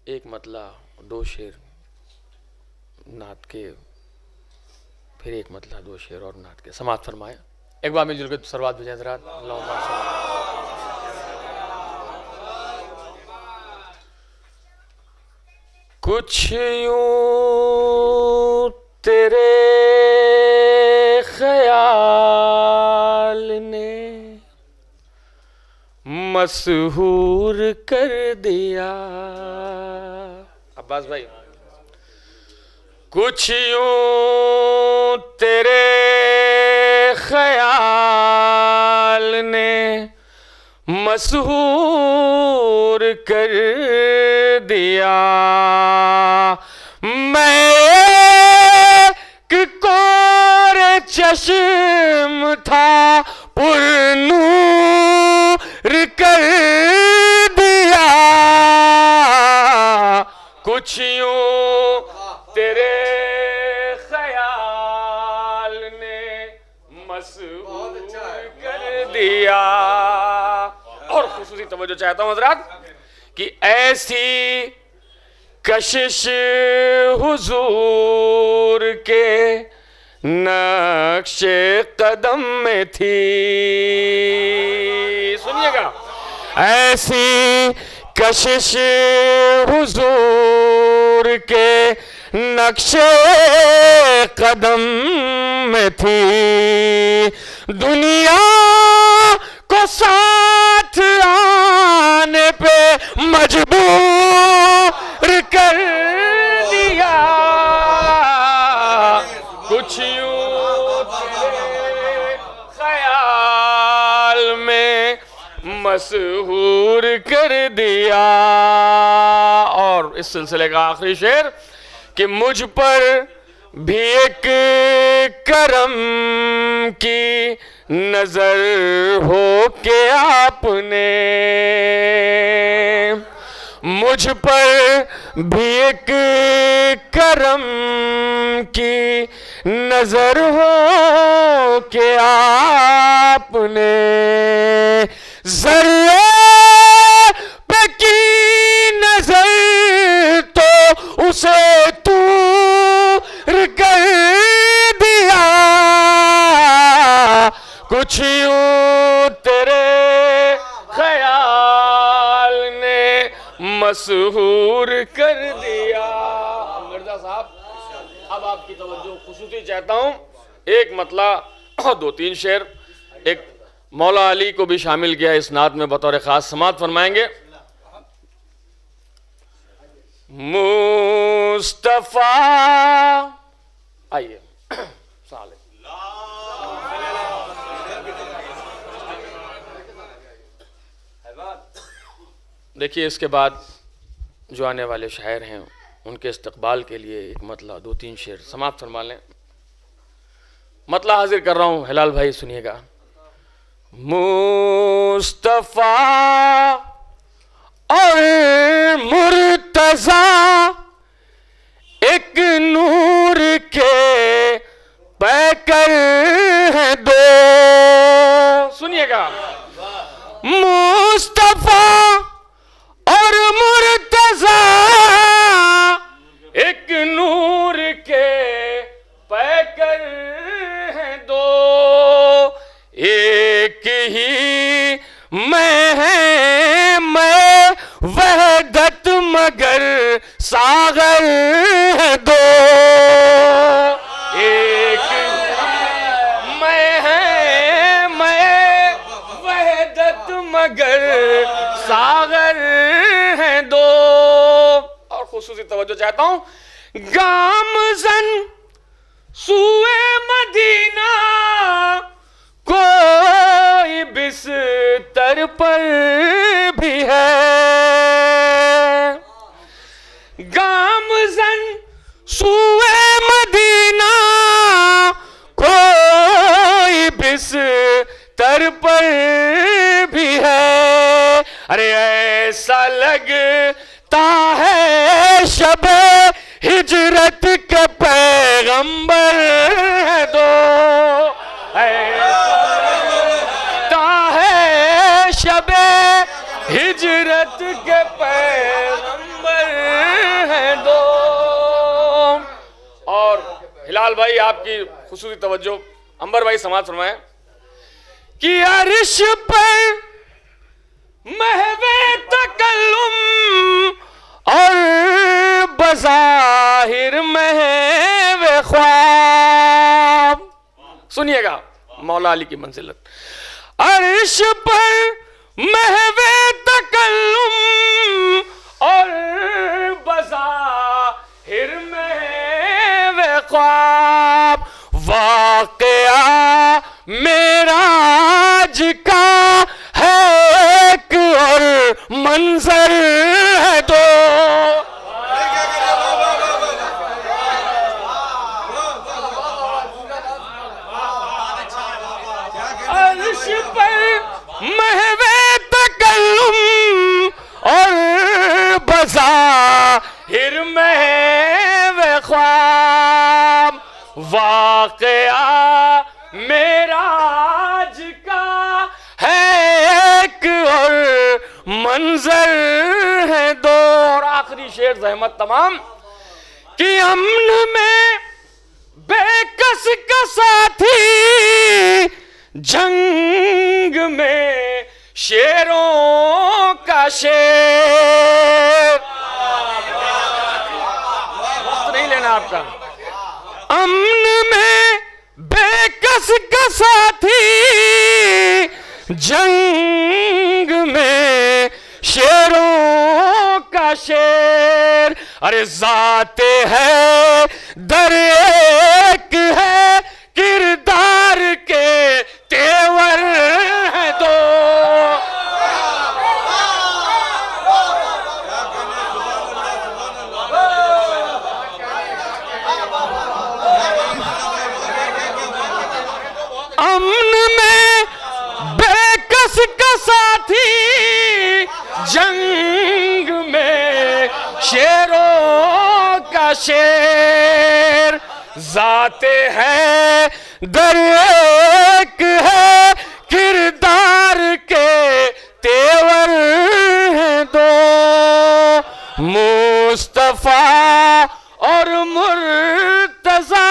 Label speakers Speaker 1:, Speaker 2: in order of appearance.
Speaker 1: एक मतला, दो शेर नात के, फिर एक मतला, दो शेर और नात के समाप्त फरमाए। एक बार मिलजुल के सर्वात विजय रात। कुछ यूं तेरे ख्याल ने मशहूर कर दिया। अब्बास भाई, कुछ यूं तेरे ख्याल ने मशहूर कर दिया। मैं एक कोरे चश्म था पुरनूर कर दिया। कुछ यूं तेरे ख्याल ने मशहूर कर दिया। और खुसूसी तवज्जो चाहता हूं हजरात कि ऐसी कशिश हुजूर के नक्शे कदम में थी। सुनिएगा, ऐसी कशिश हुजूर के नक्शे कदम में थी। दुनिया को साथ आने पे मजबूर कर दिया। कुछ यूं तेरे ख्याल में मशहूर कर दिया। और इस सिलसिले का आखिरी शेर कि मुझ पर भी एक करम की नजर हो के आपने, मुझ पर भी एक करम की नजर हो के आपने। जर्रे पे की नजर तो उसे दूर कर दिया। कुछ यूं तेरे ख्याल ने मशहूर कर दिया। मिर्जा साहब, अब आपकी तवज्जो खुसूसी चाहता हूं। एक मतला और दो तीन शेर, एक मौला अली को भी शामिल किया इस नात में, बतौर खास समात फरमाएंगे। मुस्तफा, आइए साले। देखिए, इसके बाद जो आने वाले शायर हैं उनके इस्तकबाल के लिए एक मतला, दो तीन शेर समाप्त फरमा लें। मतला हाजिर कर रहा हूं, हिलाल भाई सुनिएगा। मुस्तफा और मुर्तजा एक नूर के पैकर हैं दो। सुनिएगा, मुस्तफा और मुर्तजा एक नूर के पैकर हैं दो। एक ही मैं है मैं वहदत मगर सागर है दो। एक मैं है मैं वहदत मगर सागर है दो। और खुसूसी तवज्जो चाहता हूं, गामजन सुए मदीना कोई बिस्तर पर भी है। गामजन सुए मदीना कोई बिस्तर पर भी है। अरे ऐसा लगता है शबे हिजरत के पैगंबर है दो। शबे हिजरत के पैगंबर इकबाल भाई आपकी खुसूसी तवज्जो, अंबर भाई समाज फरमाएं कि अर्श पर महवे तकल्लुम और बज़ाहिर महवे ख्वाब। सुनिएगा मौला अली की मंजिलत। अर्श पर महवे तकल्लुम और बज़ाहिर महवे ख्वाब, वाक़या मेराज का है एक और मंजर है दो। अर्श पर महवे तकल्लुम और बज़ाहिर महवे ख्वाब, वाक़या मेराज का है एक और मंजर है दो। और आखिरी शेर ज़हमत तमाम कि अमन में बेकस का साथी, जंग में शेरों का शेर। वक्त नहीं लेना आपका। अमन में बेकस का साथी, जंग में शेरों का शेर। अरे जाते है दर एक है, किरदार के तेवर है दो। अमन में बेकस का साथी, जंग में शेरों का शेर। जाते हैं दर एक है, किरदार के तेवर हैं दो। मुस्तफा और मुर्तजा